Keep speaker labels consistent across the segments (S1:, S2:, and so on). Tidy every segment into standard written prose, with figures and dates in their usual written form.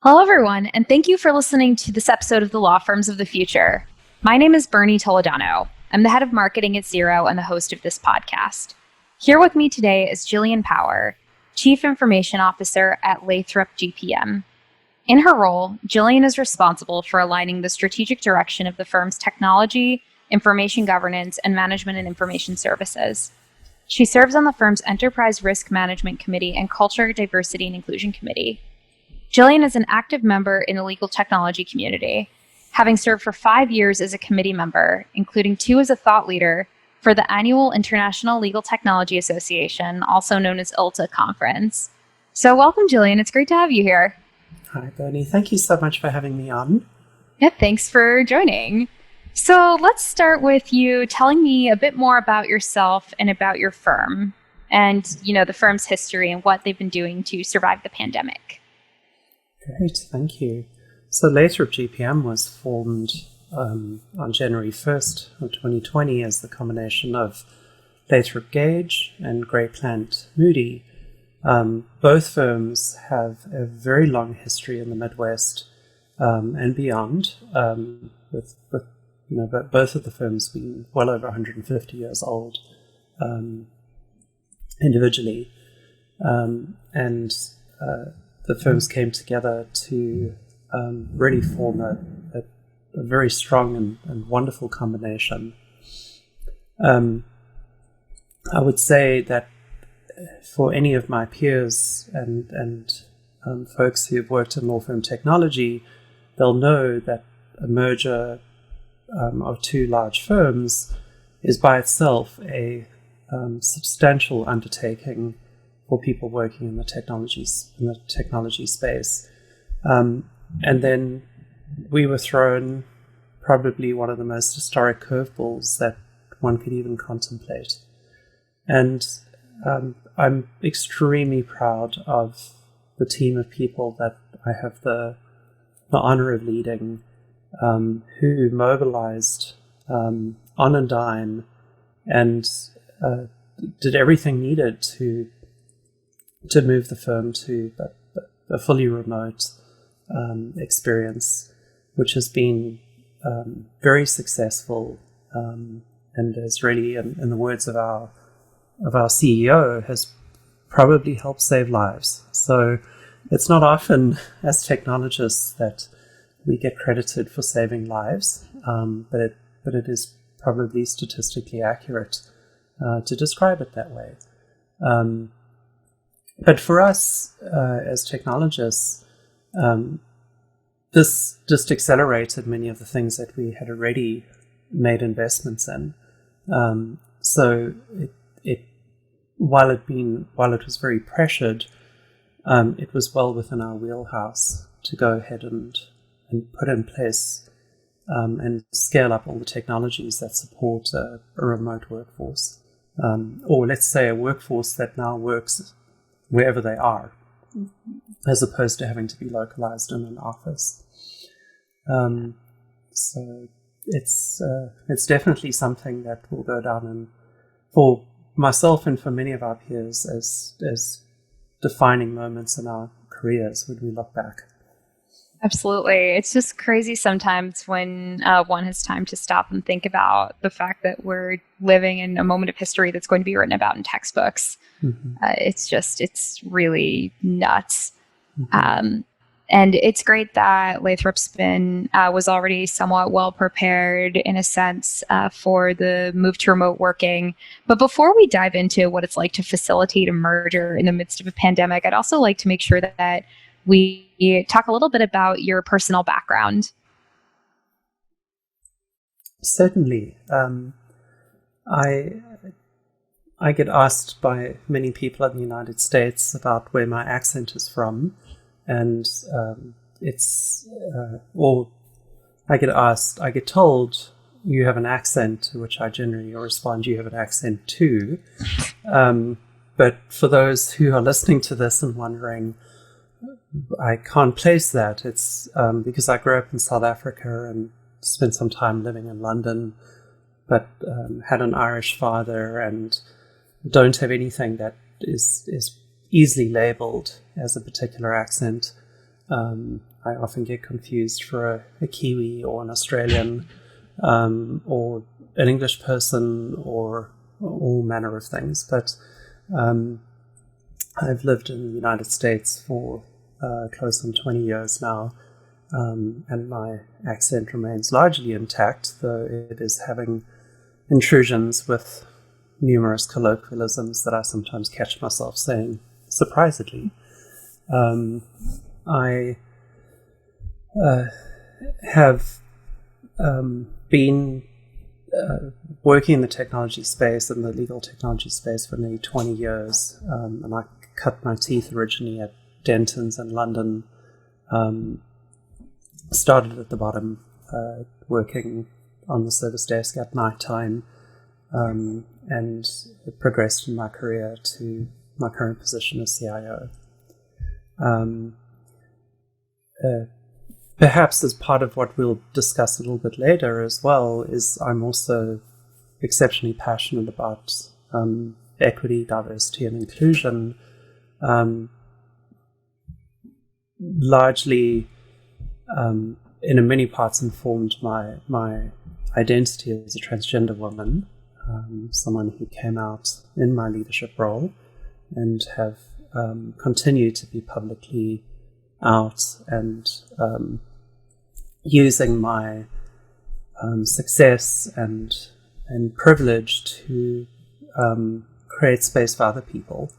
S1: Hello, everyone, and thank you for listening to this episode of the Law Firms of the Future. My name is Bernie Toledano. I'm the head of marketing at Zero and the host of this podcast. Here with me today is Gillian Power, Chief Information Officer at Lathrop GPM. In her role, Gillian is responsible for aligning the strategic direction of the firm's technology, information governance, and management and information services. She serves on the firm's Enterprise Risk Management Committee and Culture, Diversity, and Inclusion Committee. Gillian is an active member in the legal technology community, having served for 5 years as a committee member, including 2 as a thought leader for the annual International Legal Technology Association, also known as ILTA conference. So welcome, Gillian. It's great to have you here.
S2: Hi, Bernie. Thank you so much for having me on.
S1: Yeah, thanks for joining. So let's start with you telling me a bit more about yourself and about your firm and, the firm's history and what they've been doing to survive the pandemic.
S2: Great, thank you. So Lathrop GPM was formed on January 1st of 2020 as the combination of Lathrop Gage and Gray Plant Moody. Both firms have a very long history in the Midwest and beyond, with both of the firms being well over 150 years old individually. The firms came together to really form a very strong and wonderful combination. I would say that for any of my peers and folks who have worked in law firm technology, they'll know that a merger of 2 large firms is by itself a substantial undertaking for people working in the technology space. And then we were thrown probably one of the most historic curveballs that one could even contemplate. And I'm extremely proud of the team of people that I have the honor of leading, who mobilized on a dime and did everything needed to move the firm to a fully remote experience, which has been very successful, and has really, in the words of our CEO, has probably helped save lives. So it's not often as technologists that we get credited for saving lives, but it is probably statistically accurate to describe it that way. But for us as technologists, this just accelerated many of the things that we had already made investments in. So while it was very pressured, it was well within our wheelhouse to go ahead and put in place and scale up all the technologies that support a remote workforce, or let's say a workforce that now works wherever they are, as opposed to having to be localized in an office. So it's definitely something that will go down, and for myself and for many of our peers, as defining moments in our careers when we look back.
S1: Absolutely. It's just crazy sometimes when one has time to stop and think about the fact that we're living in a moment of history that's going to be written about in textbooks.
S2: Mm-hmm.
S1: It's really nuts.
S2: Mm-hmm.
S1: And it's great that Lathrop Spin was already somewhat well prepared in a sense for the move to remote working. But before we dive into what it's like to facilitate a merger in the midst of a pandemic, I'd also like to make sure that we talk a little bit about your personal background.
S2: Certainly. I get asked by many people in the United States about where my accent is from, and or I get told, you have an accent, to which I generally respond, you have an accent too. But for those who are listening to this and wondering, I can't place that. It's because I grew up in South Africa and spent some time living in London, but had an Irish father and don't have anything that is easily labeled as a particular accent. I often get confused for a Kiwi or an Australian or an English person or all manner of things. But I've lived in the United States for close on 20 years now, and my accent remains largely intact, though it is having intrusions with numerous colloquialisms that I sometimes catch myself saying surprisedly. I have been working in the technology space and the legal technology space for nearly 20 years, and I cut my teeth originally at Denton's in London. Started at the bottom, working on the service desk at night time, and progressed in my career to my current position as CIO. Perhaps as part of what we'll discuss a little bit later as well is I'm also exceptionally passionate about equity, diversity, and inclusion, largely in many parts informed my identity as a transgender woman, someone who came out in my leadership role and have continued to be publicly out and using my success and privilege to create space for other people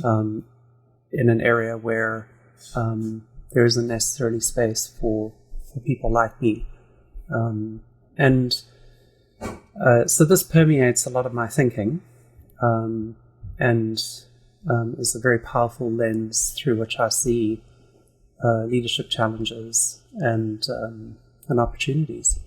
S2: in an area where there isn't necessarily space for people like me. So this permeates a lot of my thinking, and is a very powerful lens through which I see leadership challenges and opportunities.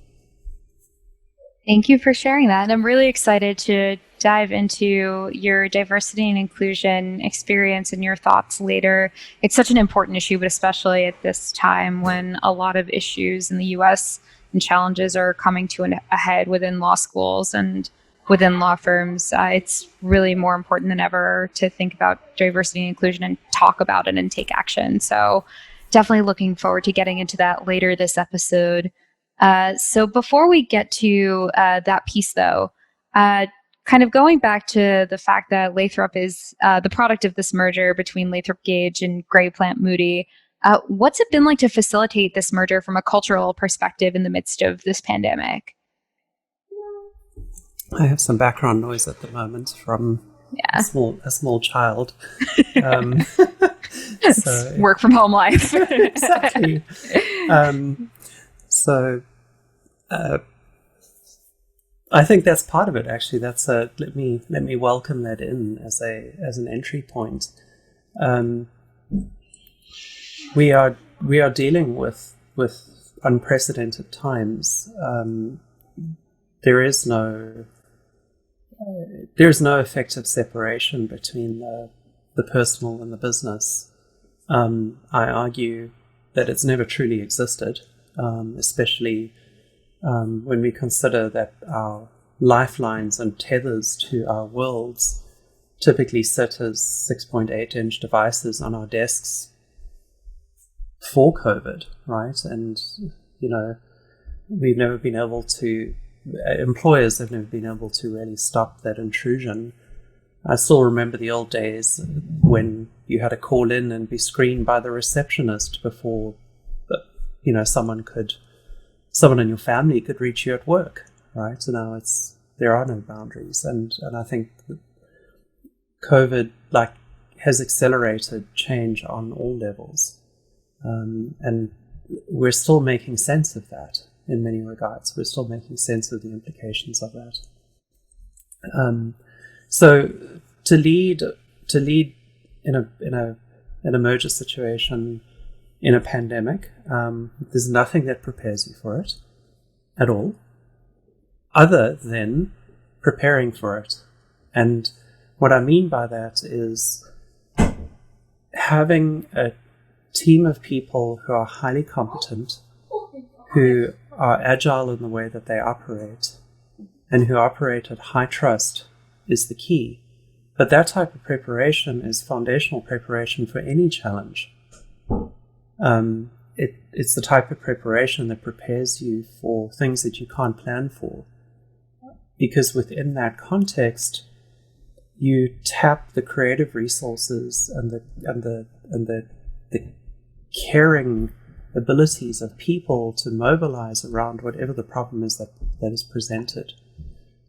S1: Thank you for sharing that. I'm really excited to dive into your diversity and inclusion experience and your thoughts later. It's such an important issue, but especially at this time when a lot of issues in the US and challenges are coming to a head within law schools and within law firms. It's really more important than ever to think about diversity and inclusion and talk about it and take action. So definitely looking forward to getting into that later this episode. So before we get to that piece, though, kind of going back to the fact that Lathrop is the product of this merger between Lathrop Gage and Gray Plant Moody, what's it been like to facilitate this merger from a cultural perspective in the midst of this pandemic?
S2: I have some background noise at the moment from a small child.
S1: So, work from home life.
S2: Exactly. I think that's part of it. Actually, that's let me welcome that in as an entry point. We are dealing with unprecedented times. There's no effective separation between the personal and the business. I argue that it's never truly existed, especially when we consider that our lifelines and tethers to our worlds typically sit as 6.8-inch devices on our desks for COVID, right? And, we've never been able to, employers have never been able to really stop that intrusion. I still remember the old days when you had to call in and be screened by the receptionist before, someone in your family could reach you at work, right? So now there are no boundaries, and I think that COVID has accelerated change on all levels, and we're still making sense of that in many regards. We're still making sense of the implications of that. So to lead in a merger situation in a pandemic, there's nothing that prepares you for it at all, other than preparing for it. And what I mean by that is having a team of people who are highly competent, who are agile in the way that they operate, and who operate at high trust is the key. But that type of preparation is foundational preparation for any challenge. It's the type of preparation that prepares you for things that you can't plan for, because within that context, you tap the creative resources and the caring abilities of people to mobilize around whatever the problem is that is presented.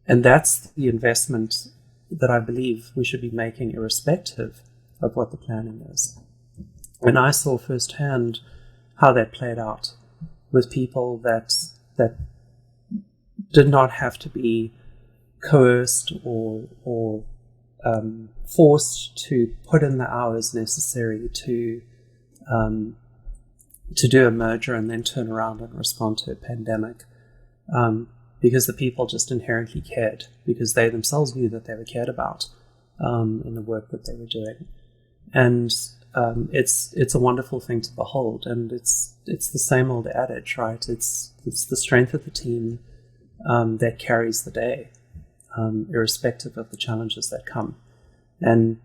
S2: And that's the investment that I believe we should be making irrespective of what the planning is. And I saw firsthand how that played out with people that did not have to be coerced or forced to put in the hours necessary to do a merger and then turn around and respond to a pandemic, because the people just inherently cared, because they themselves knew that they were cared about in the work that they were doing. And it's a wonderful thing to behold, and it's the same old adage, right? It's the strength of the team that carries the day, irrespective of the challenges that come. And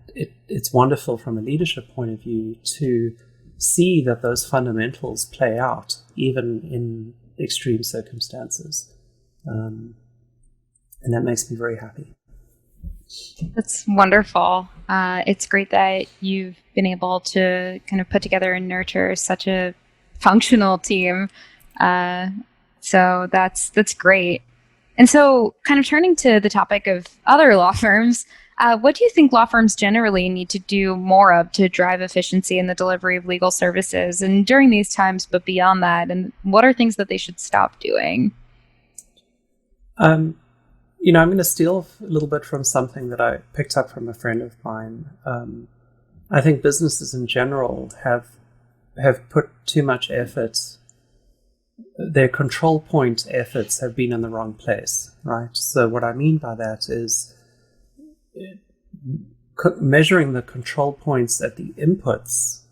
S2: it's wonderful from a leadership point of view to see that those fundamentals play out even in extreme circumstances, and that makes me very happy.
S1: That's wonderful. It's great that you've been able to kind of put together and nurture such a functional team. So that's great. And so kind of turning to the topic of other law firms, what do you think law firms generally need to do more of to drive efficiency in the delivery of legal services and during these times, but beyond that? And what are things that they should stop doing?
S2: I'm going to steal a little bit from something that I picked up from a friend of mine. I think businesses in general have put too much effort. Their control point efforts have been in the wrong place, right? So what I mean by that is measuring the control points at the inputs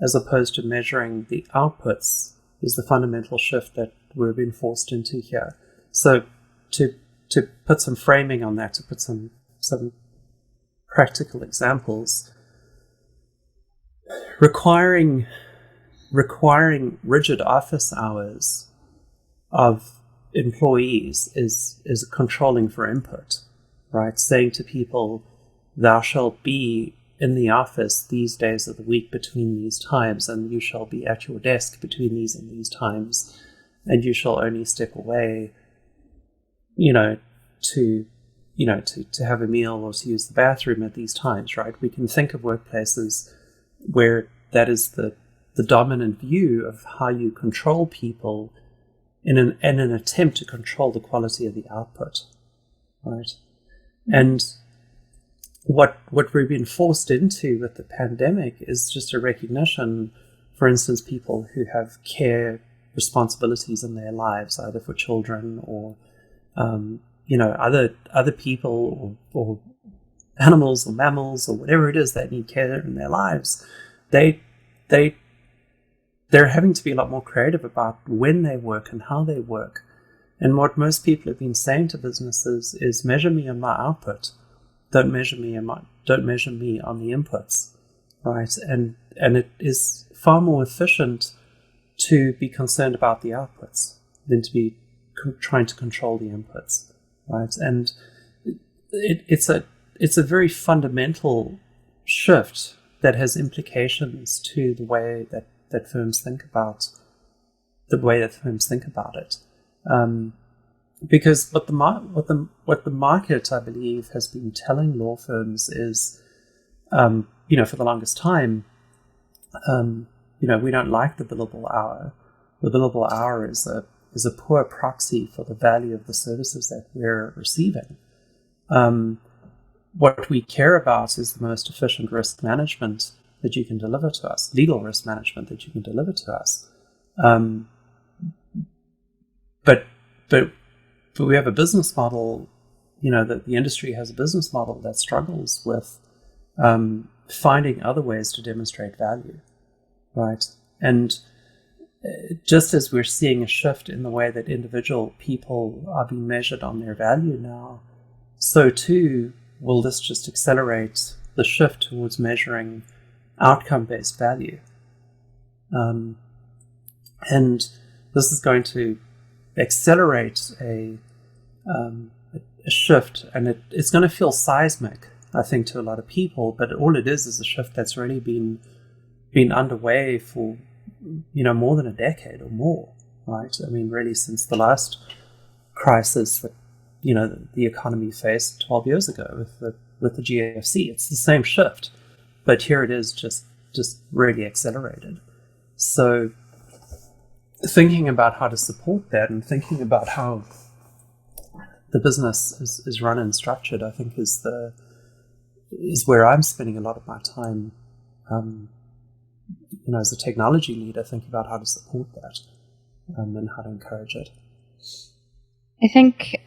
S2: as opposed to measuring the outputs is the fundamental shift that we're being forced into here. So to put some framing on that, to put some practical examples, requiring rigid office hours of employees is controlling for input, right? Saying to people, thou shalt be in the office these days of the week between these times, and you shall be at your desk between these and these times, and you shall only step away, to have a meal or to use the bathroom at these times, right? We can think of workplaces where that is the dominant view of how you control people in an attempt to control the quality of the output, right? And what we've been forced into with the pandemic is just a recognition, for instance, people who have care responsibilities in their lives, either for children or other people or animals or mammals or whatever it is that need care in their lives. They're having to be a lot more creative about when they work and how they work. And what most people have been saying to businesses is, measure me on my output. Don't measure me on the inputs, right? And it is far more efficient to be concerned about the outputs than to be trying to control the inputs, right? And it's a very fundamental shift that has implications to the way that firms think about it. Because what the market, I believe, has been telling law firms is, for the longest time, we don't like the billable hour. The billable hour is a poor proxy for the value of the services that we're receiving. What we care about is the most efficient risk management that you can deliver to us, legal risk management that you can deliver to us. But we have a business model, that the industry has a business model that struggles with finding other ways to demonstrate value, right? And just as we're seeing a shift in the way that individual people are being measured on their value now, so too will this just accelerate the shift towards measuring outcome-based value. And this is going to accelerate a shift, and it's going to feel seismic, I think, to a lot of people. But all it is a shift that's really been underway for more than a decade or more, right? I mean, really since the last crisis that the economy faced 12 years ago with the GFC. It's the same shift, but here it is just really accelerated. So thinking about how to support that and thinking about how the business is run and structured, I think is where I'm spending a lot of my time, as a technology leader, thinking about how to support that and how to encourage it.
S1: I think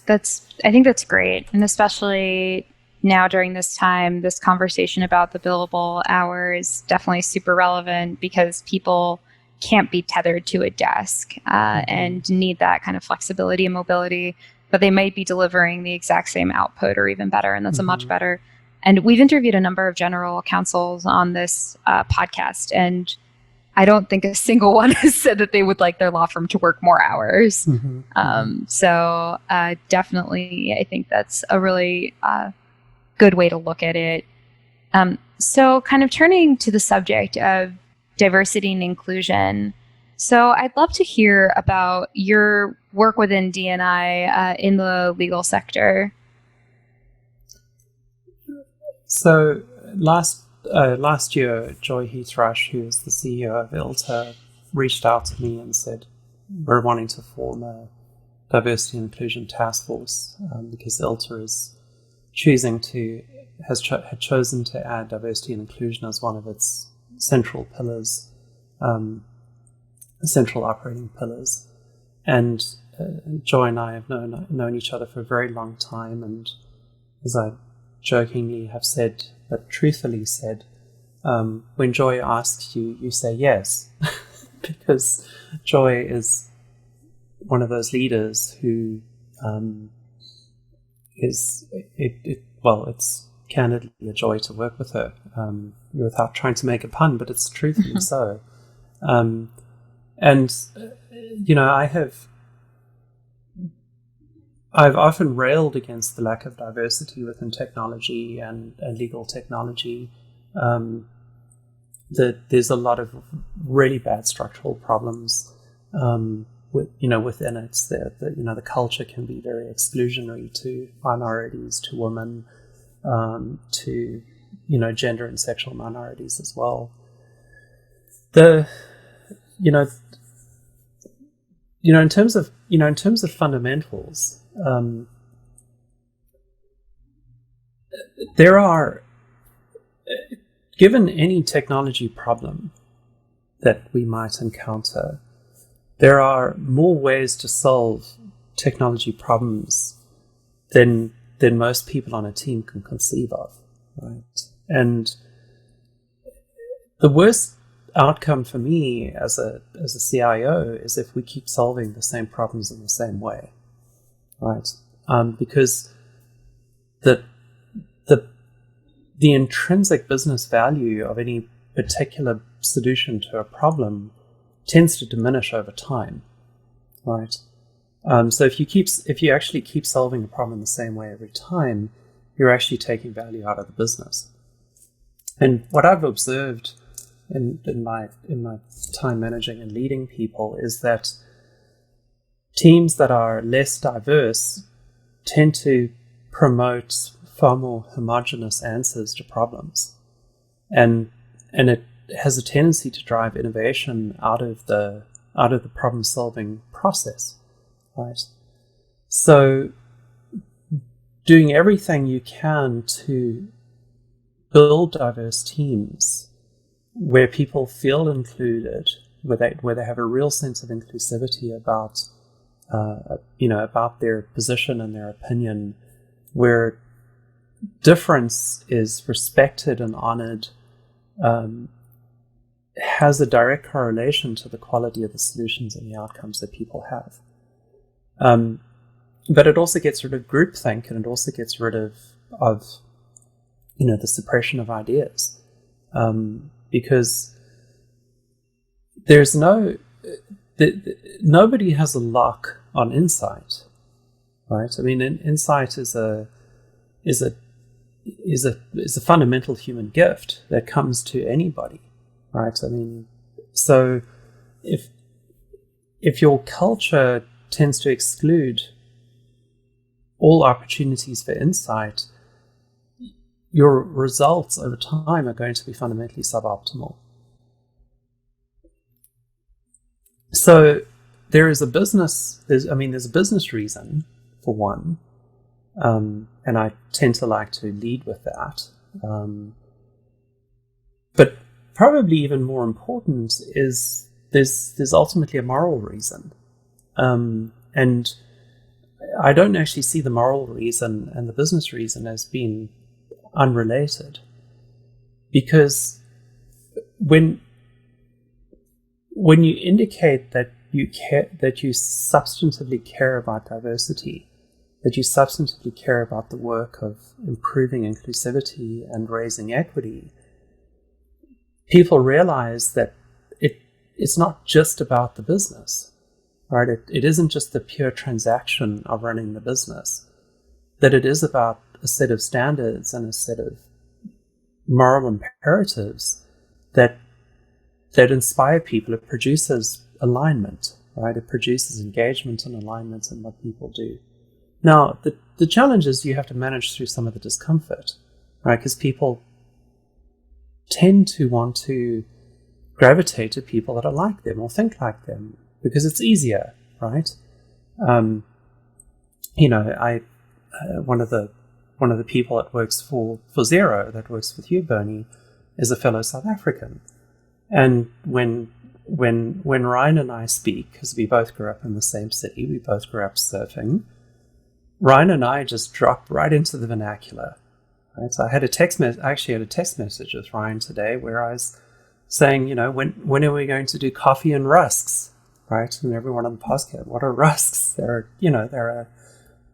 S1: that's great, and especially now during this time, this conversation about the billable hour is definitely super relevant because people can't be tethered to a desk and need that kind of flexibility and mobility, but they might be delivering the exact same output or even better, and that's a much better. And we've interviewed a number of general counsels on this podcast, and I don't think a single one has said that they would like their law firm to work more hours. So definitely, I think that's a really good way to look at it. So kind of turning to the subject of diversity and inclusion. So I'd love to hear about your work within D&I in the legal sector.
S2: So last year, Joy Heath-Rush, who is the CEO of ILTA, reached out to me and said, we're wanting to form a diversity and inclusion task force because ILTA is had chosen to add diversity and inclusion as one of its central pillars, central operating pillars. And Joy and I have known each other for a very long time, and as I jokingly have said, but truthfully said, when Joy asks you, you say yes, because Joy is one of those leaders who it's candidly a joy to work with her, without trying to make a pun, but it's truthfully so. I've often railed against the lack of diversity within technology and legal technology. That there's a lot of really bad structural problems within it. The culture can be very exclusionary to minorities, to women, to gender and sexual minorities as well. In terms of fundamentals. There are, given any technology problem that we might encounter, there are more ways to solve technology problems than most people on a team can conceive of, right? And the worst outcome for me as a CIO is if we keep solving the same problems in the same way, right? Because the intrinsic business value of any particular solution to a problem tends to diminish over time, right? So if you actually keep solving a problem the same way every time, you're actually taking value out of the business. And what I've observed in my time managing and leading people is that teams that are less diverse tend to promote far more homogeneous answers to problems, and it has a tendency to drive innovation out of the problem solving process, right? So doing everything you can to build diverse teams where people feel included, where they have a real sense of inclusivity about their position and their opinion, where difference is respected and honored, has a direct correlation to the quality of the solutions and the outcomes that people have. But it also gets rid of groupthink, and it also gets rid of the suppression of ideas, because there's no nobody has a lock on insight, right? I mean, insight is a fundamental human gift that comes to anybody, right? I mean, so if your culture tends to exclude all opportunities for insight, your results over time are going to be fundamentally suboptimal. So there's a business reason for one, and I tend to like to lead with that. But probably even more important is there's ultimately a moral reason, and I don't actually see the moral reason and the business reason as being unrelated, because when you indicate that you substantively care about diversity, that you substantively care about the work of improving inclusivity and raising equity, people realize that it's not just about the business, right? It isn't just the pure transaction of running the business, that it is about a set of standards and a set of moral imperatives that inspire people. It produces alignment, right? It produces engagement and alignment in what people do. Now, the challenge is you have to manage through some of the discomfort, right? Because people tend to want to gravitate to people that are like them or think like them because it's easier, right? One of the people that works for Xero, that works with you, Bernie, is a fellow South African. And when Ryan and I speak, because we both grew up in the same city, we both grew up surfing, Ryan and I just drop right into the vernacular. Right? So I actually had a text message with Ryan today where I was saying, when are we going to do coffee and rusks, right? And everyone on the podcast, what are rusks? They're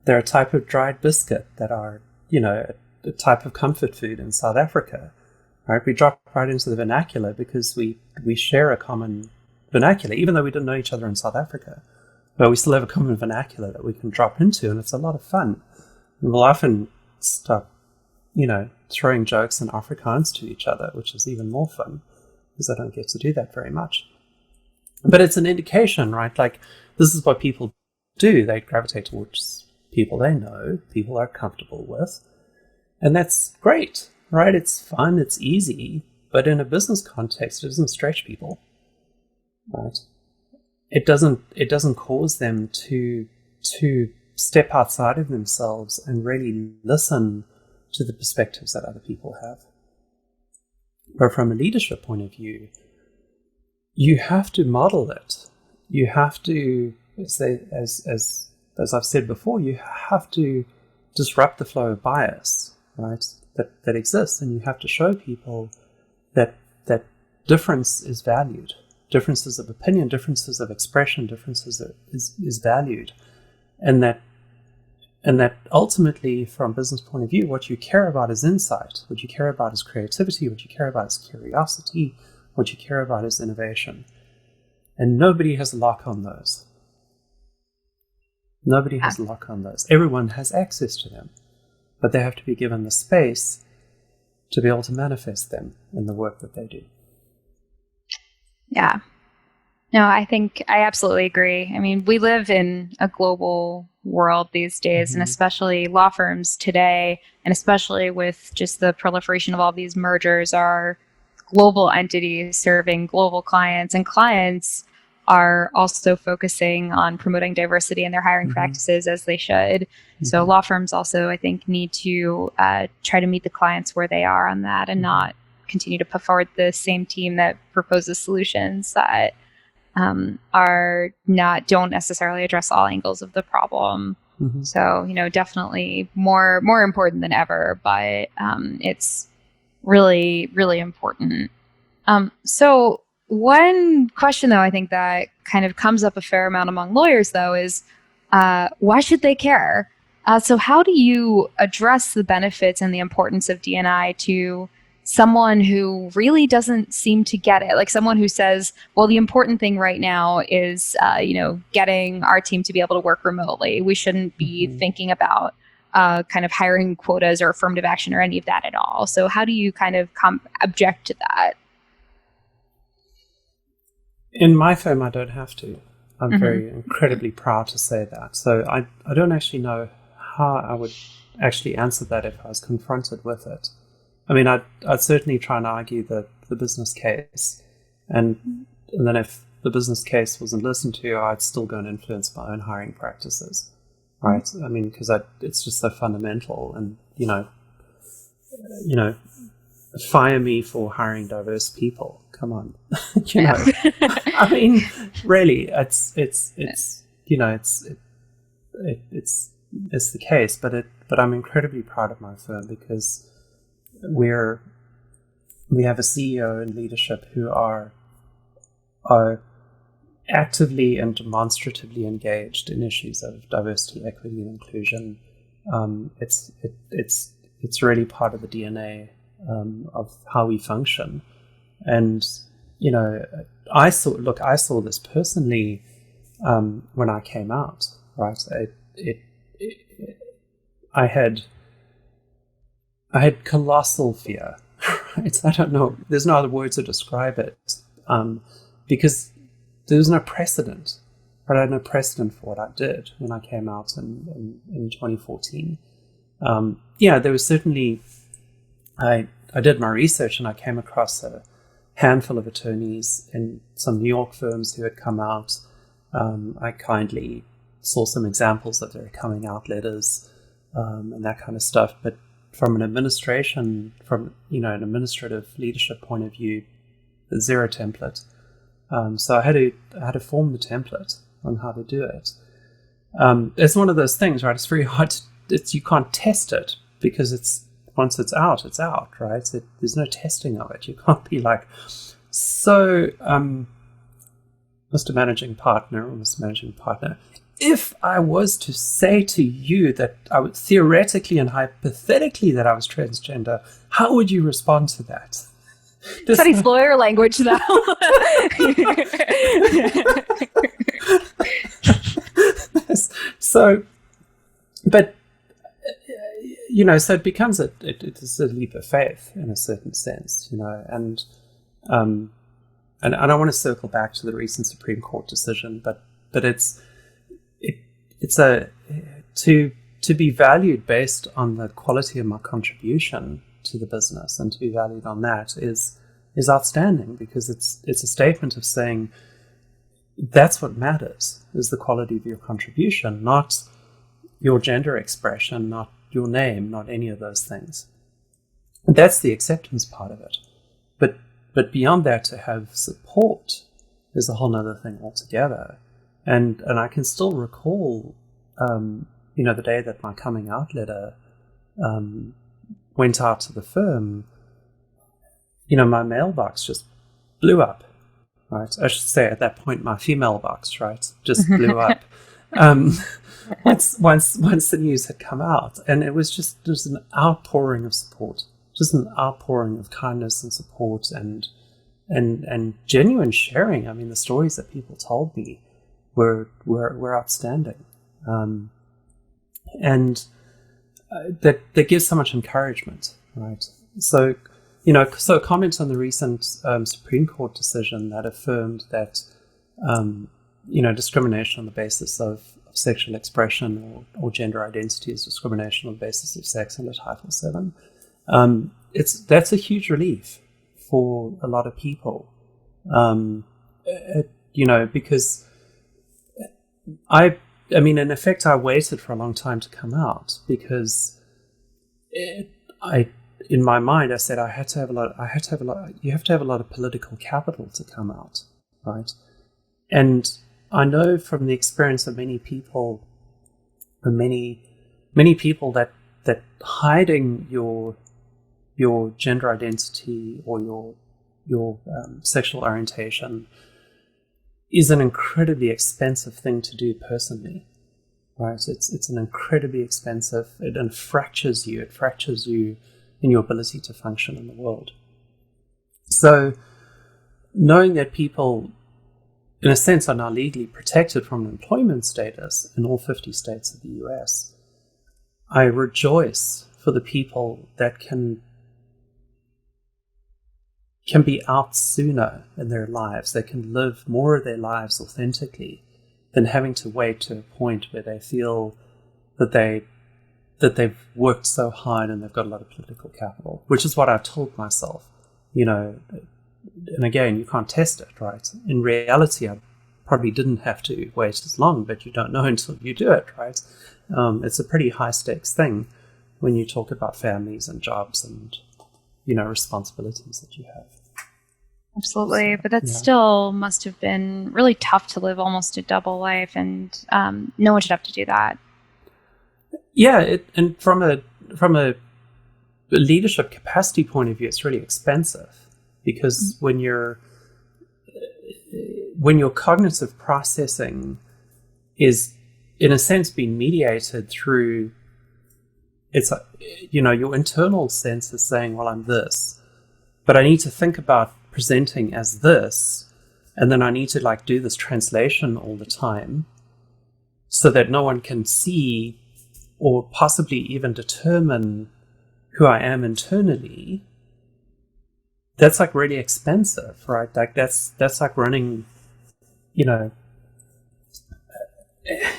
S2: a type of dried biscuit that are, a type of comfort food in South Africa. Right? We drop right into the vernacular because we share a common vernacular, even though we didn't know each other in South Africa. But we still have a common vernacular that we can drop into, and it's a lot of fun. And we'll often start, throwing jokes in Afrikaans to each other, which is even more fun because I don't get to do that very much. But it's an indication, right? Like, this is what people do. They gravitate towards people they know, people they're comfortable with. And that's great, right? It's fun, it's easy, but in a business context, it doesn't stretch people, right? It doesn't cause them to step outside of themselves and really listen to the perspectives that other people have. But from a leadership point of view, you have to model it. You have to, as I've said before, you have to disrupt the flow of bias, right? That exists, and you have to show people that difference is valued. Differences of opinion, differences of expression, differences is valued, and that ultimately, from a business point of view, what you care about is insight. What you care about is creativity. What you care about is curiosity. What you care about is innovation, and nobody has a lock on those. Nobody has a lock on those. Everyone has access to them, but they have to be given the space to be able to manifest them in the work that they do.
S1: Yeah. No, I think I absolutely agree. I mean, we live in a global world these days, and especially law firms today, and especially with just the proliferation of all these mergers, are global entities serving global clients, and clients are also focusing on promoting diversity in their hiring practices, as they should. So law firms also, I think, need to try to meet the clients where they are on that, and not continue to put forward the same team that proposes solutions that don't necessarily address all angles of the problem. So, definitely more important than ever, but it's really, really important. So one question, though, I think that kind of comes up a fair amount among lawyers, though, is why should they care? So how do you address the benefits and the importance of D&I to someone who really doesn't seem to get it, like someone who says, well, the important thing right now is, getting our team to be able to work remotely. We shouldn't be thinking about kind of hiring quotas or affirmative action or any of that at all. So how do you kind of object to that?
S2: In my firm, I don't have to. I'm very incredibly proud to say that. So I don't actually know how I would actually answer that if I was confronted with it. I mean, I'd certainly try and argue the business case. And then if the business case wasn't listened to, I'd still go and influence my own hiring practices. Right? I mean, because it's just so fundamental. And, fire me for hiring diverse people. Come on. I mean, really, it's the case, but I'm incredibly proud of my firm because we have a CEO and leadership who are actively and demonstratively engaged in issues of diversity, equity, and inclusion. It's really part of the DNA of how we function, and I saw this personally when I came out. Right, I had colossal fear. Right, I don't know. There's no other word to describe it, because there was no precedent. Right, I had no precedent for what I did when I came out in 2014. There was certainly. I did my research and I came across a handful of attorneys in some New York firms who had come out. I kindly saw some examples of their coming out letters and that kind of stuff. But from an administrative leadership point of view, there's zero template. So I had to form the template on how to do it. It's one of those things, right? It's very hard. You can't test it because once it's out, right? There's no testing of it. You can't be like, so, Mr. Managing Partner or Mr. Managing Partner, if I was to say to you that I would theoretically and hypothetically that I was transgender, how would you respond to that?
S1: Studies lawyer language, though.
S2: So, but so it becomes it's a leap of faith in a certain sense, and I want to circle back to the recent Supreme Court decision, but it's to be valued based on the quality of my contribution to the business, and to be valued on that is outstanding, because it's a statement of saying that's what matters, is the quality of your contribution, not your gender expression, not your name, not any of those things. And that's the acceptance part of it. But beyond that, to have support is a whole other thing altogether. And I can still recall, the day that my coming out letter went out to the firm. My mailbox just blew up. Right, I should say at that point, my female box, right, just blew up. Once the news had come out, and it was just an outpouring of support, just an outpouring of kindness and support and genuine sharing. I mean, the stories that people told me were outstanding, and that gives so much encouragement, right? So, so comment on the recent Supreme Court decision that affirmed that discrimination on the basis of sexual expression or gender identity is discrimination on the basis of sex under Title VII. That's a huge relief for a lot of people, because I mean, in effect, I waited for a long time to come out because in my mind, I said you have to have a lot of political capital to come out, right? And I know from the experience of many people, that hiding your gender identity or your sexual orientation is an incredibly expensive thing to do personally, right? It's an incredibly expensive, and fractures you in your ability to function in the world. So knowing that people, in a sense, are now legally protected from an employment status in all 50 states of the US, I rejoice for the people that can be out sooner in their lives. They can live more of their lives authentically than having to wait to a point where they feel that they've worked so hard and they've got a lot of political capital, which is what I've told myself, and again, you can't test it, right? In reality, I probably didn't have to wait as long, but you don't know until you do it, right? It's a pretty high stakes thing when you talk about families and jobs and, responsibilities that you have.
S1: Absolutely. But that still must have been really tough to live almost a double life, and no one should have to do that.
S2: Yeah, and from a leadership capacity point of view, it's really expensive because when your cognitive processing is, in a sense, being mediated through, it's your internal sense is saying, well, I'm this, but I need to think about presenting as this, and then I need to do this translation all the time so that no one can see or possibly even determine who I am internally. That's really expensive, right? That's like running, in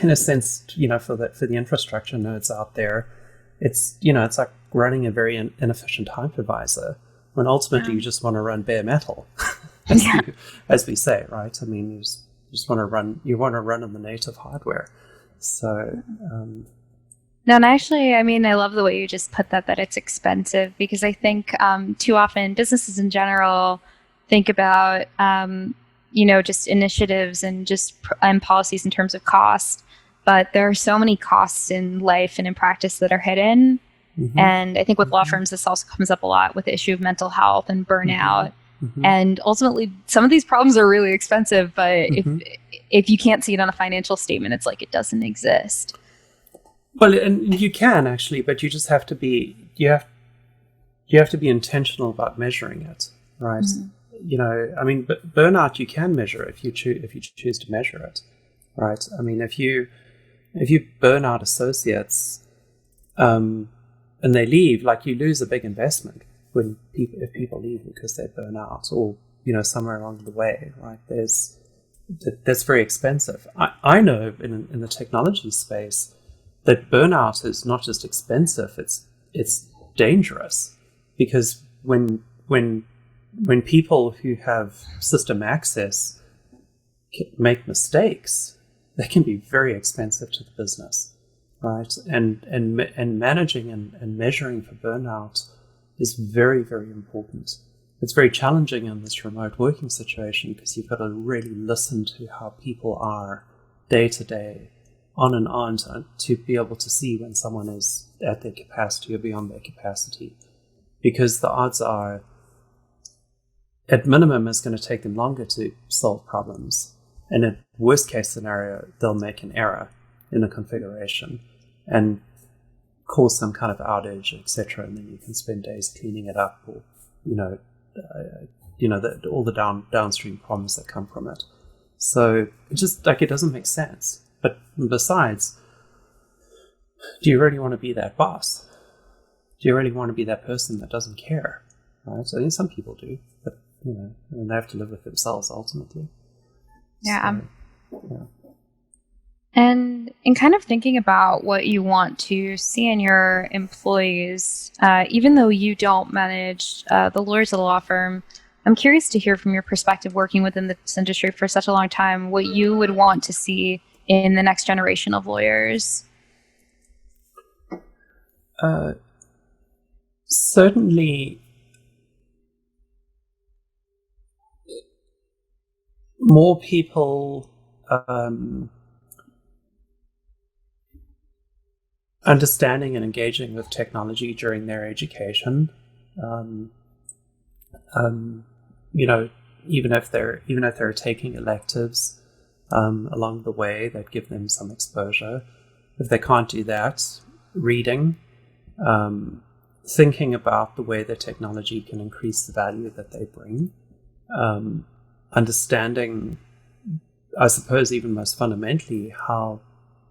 S2: a sense, for the infrastructure nerds out there, it's like running a very inefficient hypervisor when ultimately you just want to run bare metal, as we say, right? I mean, you just want to run on the native hardware. So.
S1: No, and actually, I love the way you just put that it's expensive, because I think too often businesses in general think about, just initiatives and and policies in terms of cost. But there are so many costs in life and in practice that are hidden. Mm-hmm. And I think with law firms, this also comes up a lot with the issue of mental health and burnout. Mm-hmm. And ultimately, some of these problems are really expensive, but if you can't see it on a financial statement, it's like it doesn't exist.
S2: Well, and you can actually, but you just have to be you have to be intentional about measuring it, right? Mm-hmm. Burnout you can measure if you choose to measure it, right? I mean, if you burn out associates, and they leave, you lose a big investment if people leave because they burn out, or somewhere along the way, right? That's very expensive. I know in the technology space that burnout is not just expensive, it's dangerous, because when people who have system access make mistakes, they can be very expensive to the business, right? And managing and measuring for burnout is very, very important. It's very challenging in this remote working situation because you've got to really listen to how people are day to day, on and on, to be able to see when someone is at their capacity or beyond their capacity. Because the odds are, at minimum, it's going to take them longer to solve problems. And at worst case scenario, they'll make an error in a configuration and cause some kind of outage, etc. And then you can spend days cleaning it up, or all the downstream problems that come from it. So it just it doesn't make sense. But besides, do you really want to be that boss? Do you really want to be that person that doesn't care? Right? So I think some people do, but and they have to live with themselves ultimately.
S1: Yeah.
S2: So, yeah.
S1: And in kind of thinking about what you want to see in your employees, even though you don't manage the lawyers of the law firm, I'm curious to hear from your perspective, working within this industry for such a long time, what you would want to see in the next generation of lawyers.
S2: Certainly more people understanding and engaging with technology during their education. Even if they're taking electives along the way that give them some exposure. If they can't do that, reading, thinking about the way that technology can increase the value that they bring, understanding, I suppose, even most fundamentally, how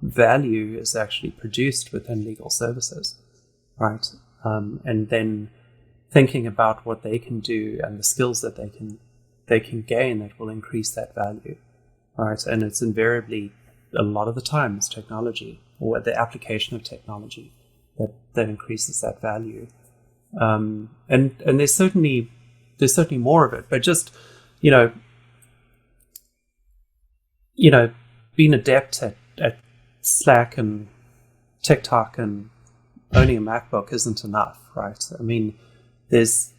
S2: value is actually produced within legal services, right? And then thinking about what they can do and the skills that they can gain that will increase that value, right? And it's invariably, a lot of the time, it's technology or the application of technology that increases that value. And there's certainly more of it, but just being adept at Slack and TikTok and owning a MacBook isn't enough, right? I mean, there is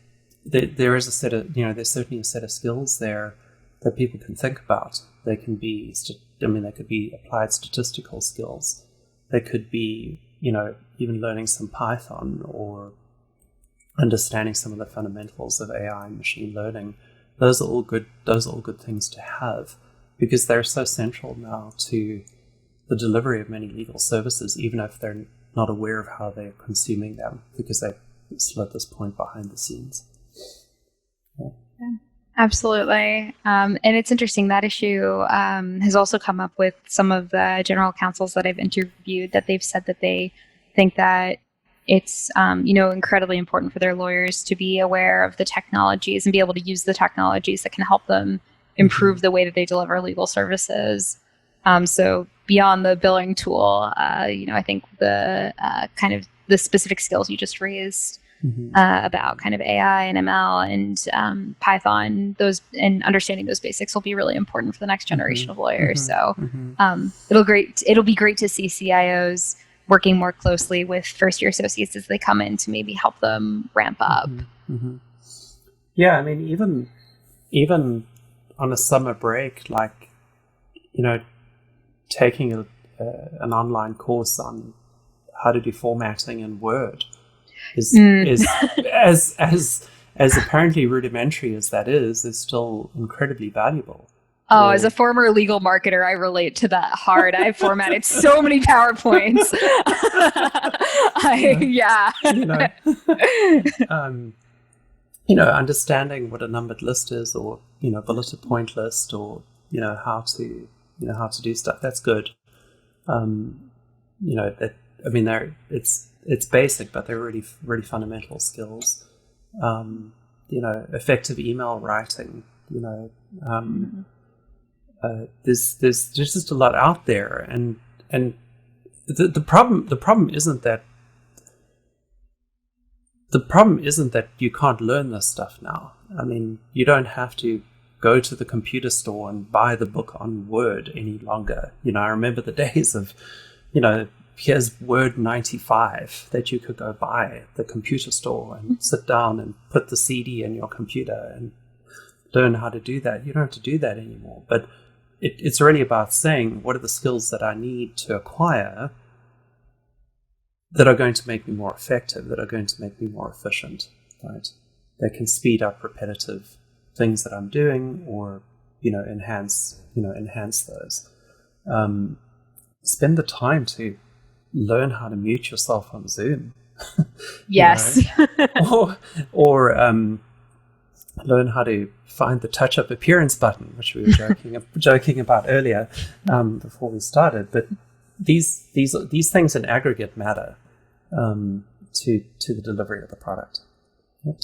S2: a set of, there's certainly a set of skills there that people can think about. They can be, they could be applied statistical skills. They could be, even learning some Python or understanding some of the fundamentals of AI and machine learning. Those are all good things to have, because they're so central now to the delivery of many legal services, even if they're not aware of how they're consuming them, because they're still at this point behind the scenes. Yeah.
S1: Absolutely. And it's interesting, that issue has also come up with some of the general counsels that I've interviewed, that they've said that they think that it's incredibly important for their lawyers to be aware of the technologies and be able to use the technologies that can help them improve the way that they deliver legal services. So beyond the billing tool, I think the kind of the specific skills you just raised about kind of AI and ML and Python, those, and understanding those basics will be really important for the next generation of lawyers. So it'll be great to see CIOs working more closely with first-year associates as they come in to maybe help them ramp up.
S2: Yeah, I mean, even on a summer break, like, taking an online course on how to do formatting in Word is as apparently rudimentary as that is still incredibly valuable.
S1: Oh, as a former legal marketer, I relate to that hard. I've formatted so many PowerPoints.
S2: Understanding what a numbered list is, or bulleted point list, or how to do stuff. That's good. It's basic, but they're really, really fundamental skills. Effective email writing. There's just a lot out there, and the problem isn't that you can't learn this stuff now. I mean, you don't have to go to the computer store and buy the book on Word any longer. I remember the days of, here's Word 95 that you could go buy at the computer store and sit down and put the CD in your computer and learn how to do that. You don't have to do that anymore. But it's really about saying, what are the skills that I need to acquire that are going to make me more effective, that are going to make me more efficient, right? That can speed up repetitive things that I'm doing, or enhance those. Spend the time to learn how to mute yourself on Zoom.
S1: Yes.
S2: or learn how to find the touch-up appearance button, which we were joking about earlier before we started. But these things in aggregate matter to the delivery of the product. Yep.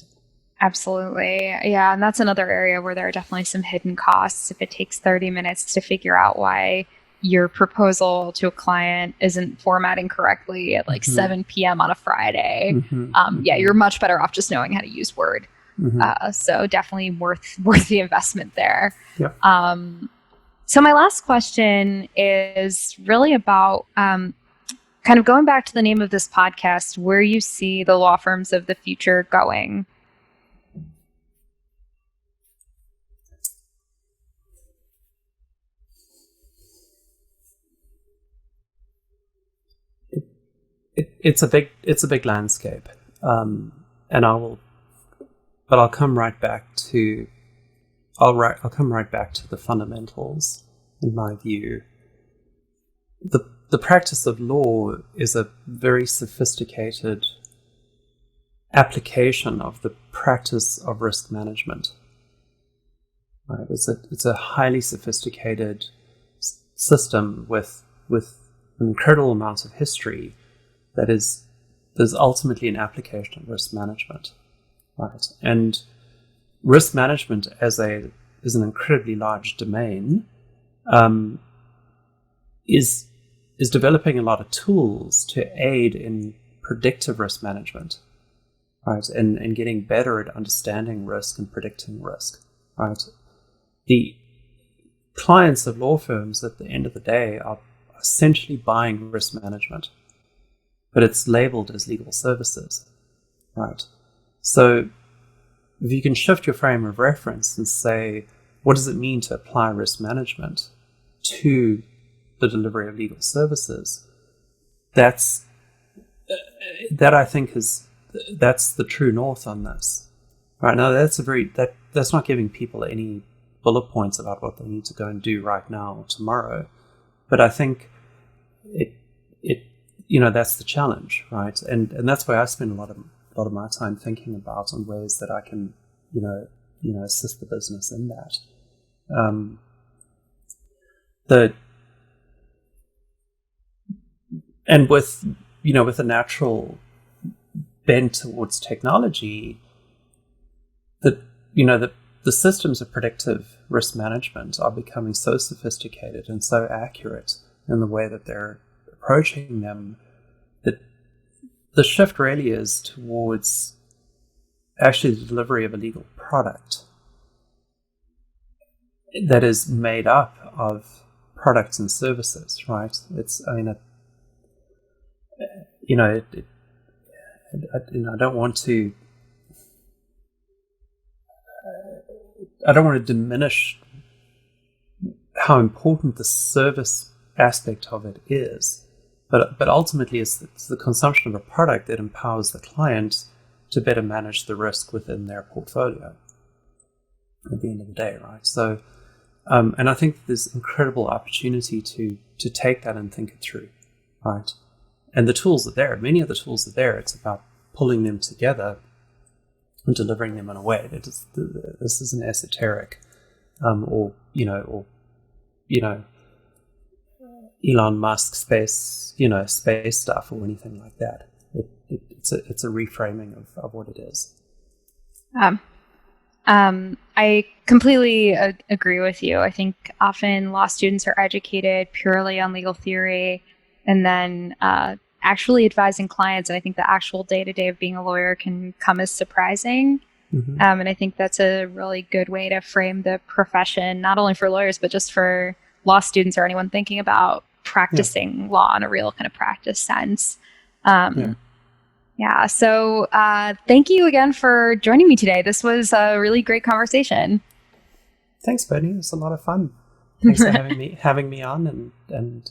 S1: Absolutely. Yeah. And that's another area where there are definitely some hidden costs. If it takes 30 minutes to figure out why your proposal to a client isn't formatting correctly at 7 p.m. on a Friday, you're much better off just knowing how to use Word. So definitely worth the investment there.
S2: Yep.
S1: So my last question is really about kind of going back to the name of this podcast, where you see the law firms of the future going.
S2: It's a big landscape, and I'll come right back to the fundamentals. In my view, the practice of law is a very sophisticated application of the practice of risk management. Right? It's a highly sophisticated system with incredible amounts of history there's ultimately an application of risk management. Right? And risk management is an incredibly large domain, is developing a lot of tools to aid in predictive risk management, right? And getting better at understanding risk and predicting risk, right? The clients of law firms at the end of the day are essentially buying risk management, but it's labeled as legal services, right? So if you can shift your frame of reference and say, what does it mean to apply risk management to the delivery of legal services? That I think that's the true north on this. Right now, that's not giving people any bullet points about what they need to go and do right now or tomorrow. But I think it that's the challenge, right? And that's why I spend a lot of my time thinking about on ways that I can assist the business in that. And with a natural bent towards technology, the systems of predictive risk management are becoming so sophisticated and so accurate in the way that they're approaching them that the shift really is towards actually the delivery of a legal product that is made up of products and services, right? I don't want to diminish how important the service aspect of it is, but ultimately it's the consumption of a product that empowers the client to better manage the risk within their portfolio at the end of the day, right? So, and I think there's incredible opportunity to take that and think it through, right? And the tools are there. Many of the tools are there. It's about pulling them together and delivering them in a way that this isn't esoteric, or Elon Musk space stuff or anything like that. It's a reframing of what it is.
S1: I completely agree with you. I think often law students are educated purely on legal theory, and then actually advising clients. And I think the actual day-to-day of being a lawyer can come as surprising. Mm-hmm. And I think that's a really good way to frame the profession, not only for lawyers, but just for law students or anyone thinking about practicing law in a real kind of practice sense. So thank you again for joining me today. This was a really great conversation.
S2: Thanks, Bernie. It was a lot of fun. Thanks for having me on, and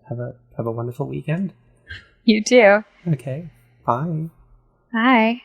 S2: have a wonderful weekend.
S1: You too.
S2: Okay. Bye.
S1: Bye.